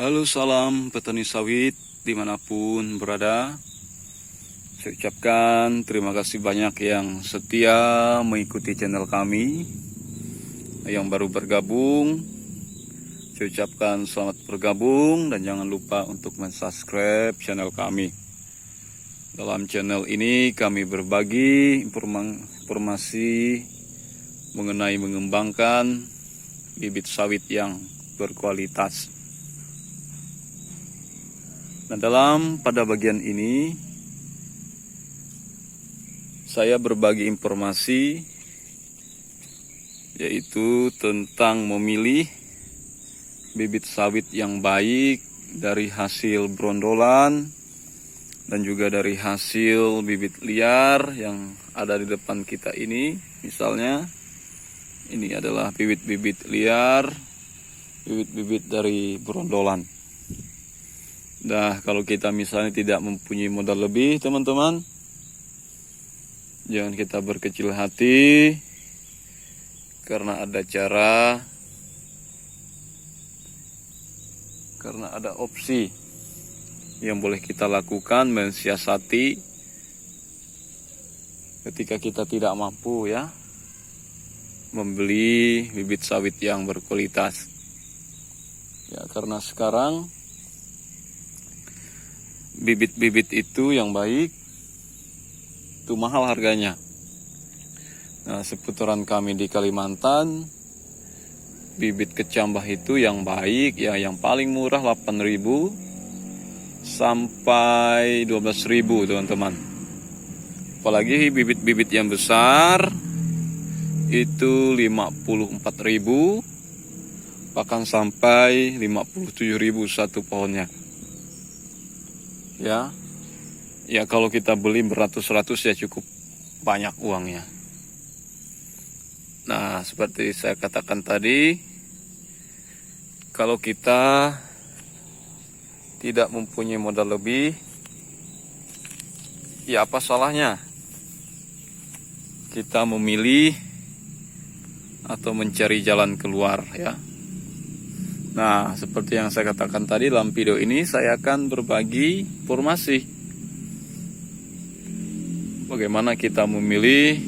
Halo, salam petani sawit dimanapun berada. Saya ucapkan terima kasih banyak yang setia mengikuti channel kami. Yang baru bergabung, saya ucapkan selamat bergabung dan jangan lupa untuk mensubscribe channel kami. Dalam channel ini kami berbagi informasi mengenai mengembangkan bibit sawit yang berkualitas. Nah, pada bagian ini saya berbagi informasi yaitu tentang memilih bibit sawit yang baik dari hasil brondolan dan juga dari hasil bibit liar yang ada di depan kita ini. Misalnya ini adalah bibit-bibit liar, bibit-bibit dari brondolan. Nah, kalau kita misalnya tidak mempunyai modal lebih, teman-teman, jangan kita berkecil hati, karena ada opsi yang boleh kita lakukan mensiasati ketika kita tidak mampu membeli bibit sawit yang berkualitas. Ya, karena sekarang bibit-bibit itu yang baik itu mahal harganya. Nah, seputaran kami di Kalimantan, bibit kecambah itu yang baik yang paling murah 8.000 sampai 12.000, teman-teman. Apalagi bibit-bibit yang besar itu 54.000 bahkan sampai 57.000 satu pohonnya. Ya kalau kita beli beratus-ratus ya cukup banyak uangnya. Nah, seperti saya katakan tadi, kalau kita tidak mempunyai modal lebih, ya apa salahnya kita memilih atau mencari jalan keluar ya. Nah, seperti yang saya katakan tadi dalam video ini, saya akan berbagi informasi bagaimana kita memilih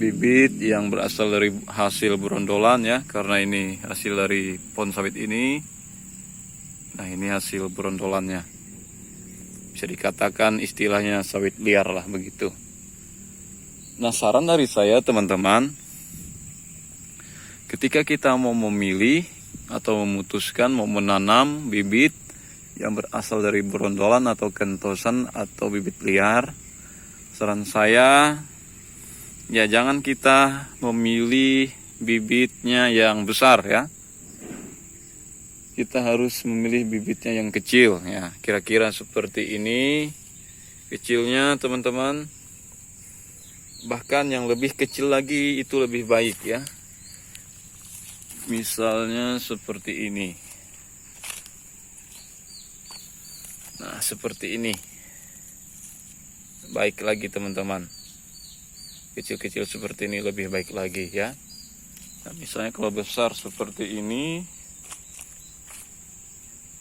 bibit yang berasal dari hasil brondolan ya, karena ini hasil dari pohon sawit ini. Nah, ini hasil brondolannya. Bisa dikatakan istilahnya sawit liar lah begitu. Nah, saran dari saya, teman-teman, ketika kita mau memilih atau memutuskan mau menanam bibit yang berasal dari brondolan atau kentosan atau bibit liar, saran saya ya jangan kita memilih bibitnya yang besar ya. Kita harus memilih bibitnya yang kecil ya, kira-kira seperti ini kecilnya, teman-teman. Bahkan yang lebih kecil lagi itu lebih baik ya. Misalnya seperti ini. Nah, seperti ini. Baik lagi, teman-teman. Kecil-kecil seperti ini lebih baik lagi ya. Nah, misalnya kalau besar seperti ini,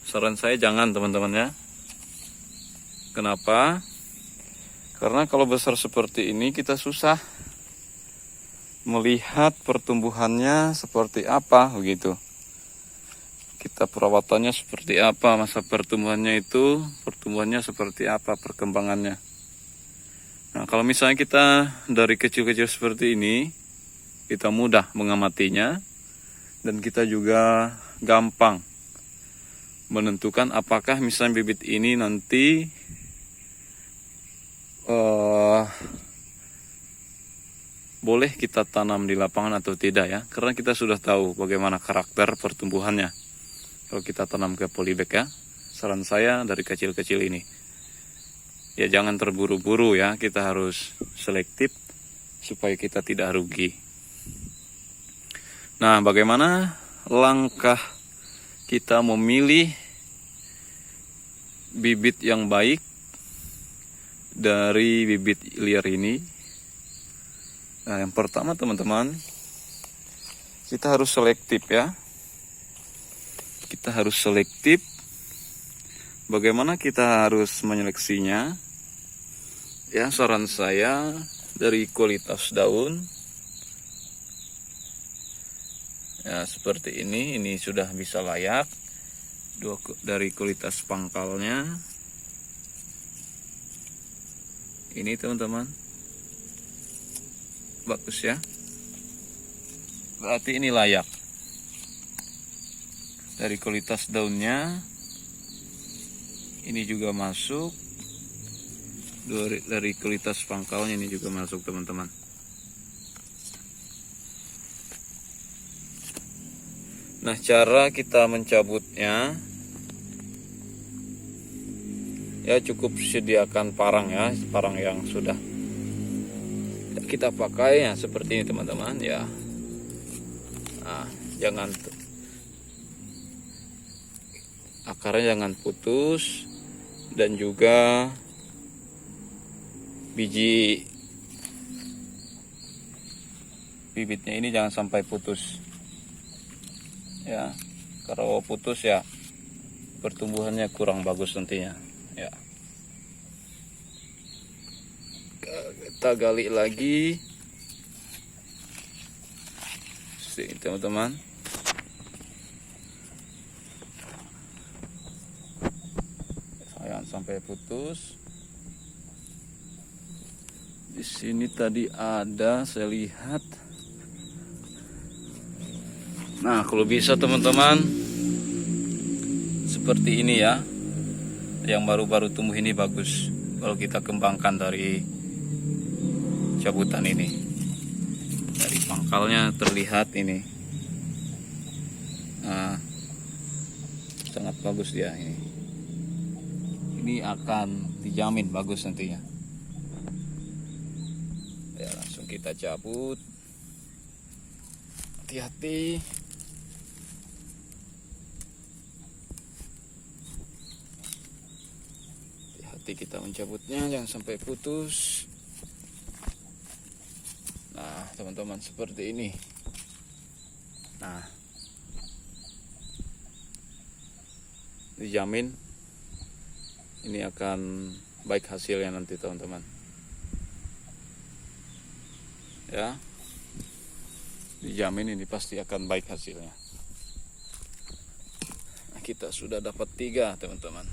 saran saya jangan, teman-teman ya. Kenapa? Karena kalau besar seperti ini kita susah melihat pertumbuhannya seperti apa begitu. Kita perawatannya seperti apa, masa pertumbuhannya seperti apa perkembangannya. Nah, kalau misalnya kita dari kecil-kecil seperti ini, kita mudah mengamatinya dan kita juga gampang menentukan apakah misalnya bibit ini nanti boleh kita tanam di lapangan atau tidak ya, karena kita sudah tahu bagaimana karakter pertumbuhannya kalau kita tanam ke polybag ya. Saran saya dari kecil-kecil ini ya jangan terburu-buru ya, kita harus selektif supaya kita tidak rugi. Nah, bagaimana langkah kita memilih bibit yang baik dari bibit liar ini? Nah, yang pertama, teman-teman, kita harus selektif ya. kita harus selektif. Bagaimana kita harus menyeleksinya? Ya, saran saya dari kualitas daun. Ya, seperti ini sudah bisa layak. Dari kualitas pangkalnya. Ini teman-teman. Bagus ya. Berarti ini layak. Dari kualitas daunnya. Ini juga masuk. Dari kualitas pangkalnya ini juga masuk teman-teman. Nah, cara kita mencabutnya, ya cukup sediakan parang ya, parang yang sudah kita pakai ya, seperti ini teman-teman ya. Nah, akarnya jangan putus, dan juga biji bibitnya ini jangan sampai putus ya. Kalau putus ya pertumbuhannya kurang bagus nantinya ya. Kita gali lagi sini teman-teman. Jangan sampai putus. Di sini tadi ada, saya lihat. Nah, kalau bisa teman-teman seperti ini ya. Yang baru-baru tumbuh ini bagus kalau kita kembangkan dari cabutan ini. Dari pangkalnya terlihat ini. Nah, sangat bagus dia ini. Ini akan dijamin bagus nantinya. Ya, langsung kita cabut. Hati-hati. Hati-hati kita mencabutnya, jangan sampai putus. Nah, teman-teman, seperti ini. Nah, dijamin ini akan baik hasilnya nanti teman-teman ya. Dijamin ini pasti akan baik hasilnya. Nah, kita sudah dapat 3 teman-teman.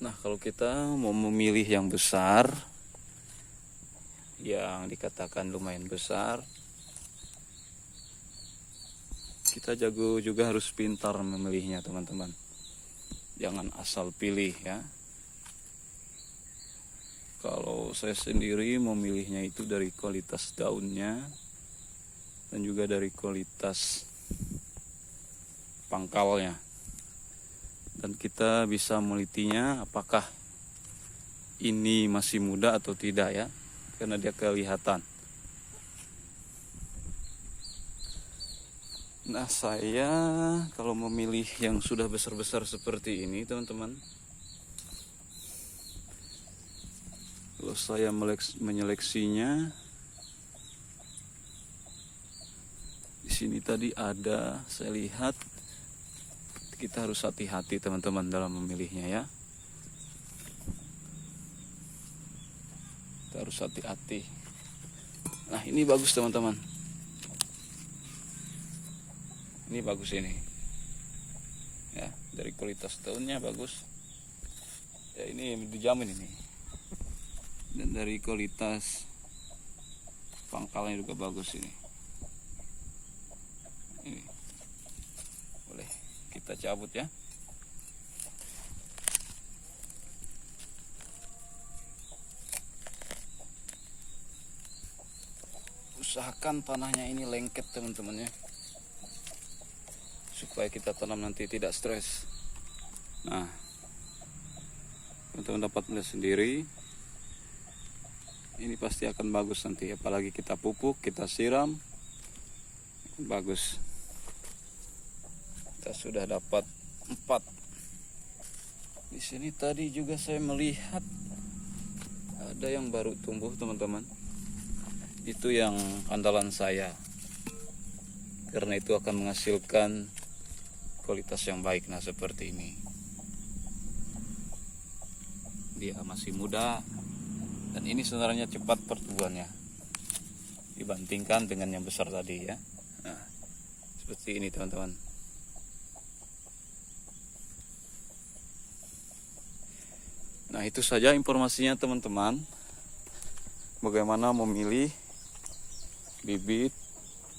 Nah, kalau kita mau memilih yang besar, yang dikatakan lumayan besar, kita juga harus pintar memilihnya teman-teman. Jangan asal pilih ya. Kalau saya sendiri memilihnya itu dari kualitas daunnya dan juga dari kualitas pangkalnya. Dan kita bisa melitinya apakah ini masih muda atau tidak ya, karena dia kelihatan. Nah, saya kalau memilih yang sudah besar-besar seperti ini teman-teman, kalau saya menyeleksinya, di sini tadi ada, saya lihat, kita harus hati-hati teman-teman dalam memilihnya ya. Kita harus hati-hati. Nah, ini bagus teman-teman. Ini bagus ini. Ya, dari kualitas daunnya bagus. Ya, ini dijamin ini. Dan dari kualitas pangkalnya juga bagus ini. Ini. Boleh kita cabut ya. Usahakan tanahnya ini lengket teman-teman ya, supaya kita tanam nanti tidak stres. Nah, teman-teman dapat melihat sendiri, ini pasti akan bagus nanti, apalagi kita pupuk, kita siram, bagus. Kita sudah dapat 4. Di sini tadi juga saya melihat ada yang baru tumbuh teman-teman. Itu yang andalan saya, karena itu akan menghasilkan kualitas yang baik. Nah, seperti ini. Dia masih muda dan ini sebenarnya cepat pertumbuhannya dibandingkan dengan yang besar tadi ya. Nah, seperti ini teman-teman. Nah, itu saja informasinya teman-teman. Bagaimana memilih bibit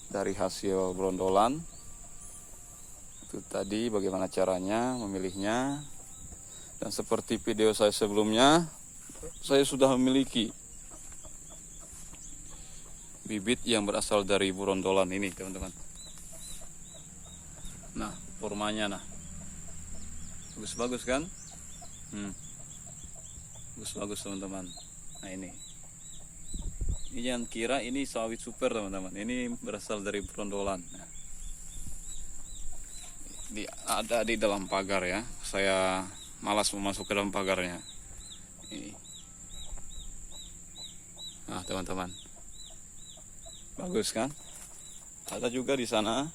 dari hasil brondolan. Itu tadi bagaimana caranya memilihnya. Dan seperti video saya sebelumnya, saya sudah memiliki bibit yang berasal dari brondolan ini teman-teman. Nah, formanya nah. Bagus-bagus kan? Bagus-bagus teman-teman. Nah, ini jangan kira ini sawit super teman-teman. Ini berasal dari brondolan. Nah, ada di dalam pagar ya. Saya malas masuk ke dalam pagarnya. Ini. Nah, teman-teman. Bagus kan? Ada juga di sana.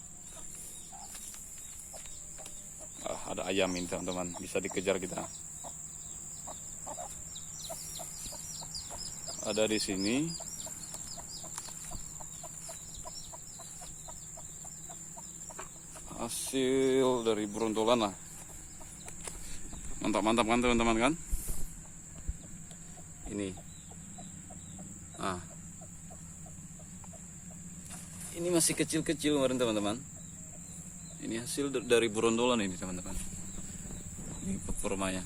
Ada ayam ini teman-teman. Bisa dikejar kita. Ada di sini. Hasil dari brondolan lah. Mantap-mantap kan teman-teman kan? Ini. Nah. Ini masih kecil-kecil kemarin teman-teman. Ini hasil dari brondolan ini teman-teman. Ini performanya.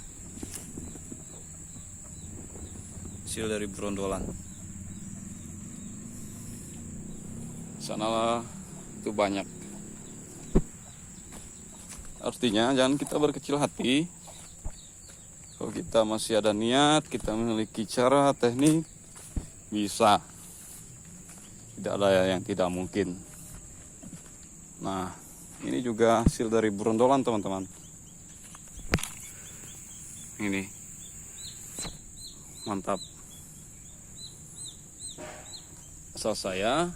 Hasil dari brondolan. Sanalah itu banyak. Artinya jangan kita berkecil hati. Kalau kita masih ada niat, kita memiliki cara, teknik, bisa. Tidak ada yang tidak mungkin. Nah, ini juga hasil dari brondolan teman-teman. Ini. Mantap. Asal saya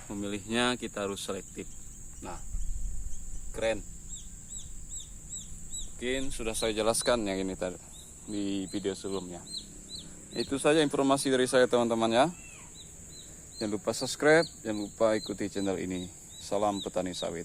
memilihnya kita harus selektif. Nah, keren. Mungkin sudah saya jelaskan yang ini tadi di video sebelumnya. Itu saja informasi dari saya teman-teman ya. Jangan lupa subscribe, jangan lupa ikuti channel ini. Salam petani sawit.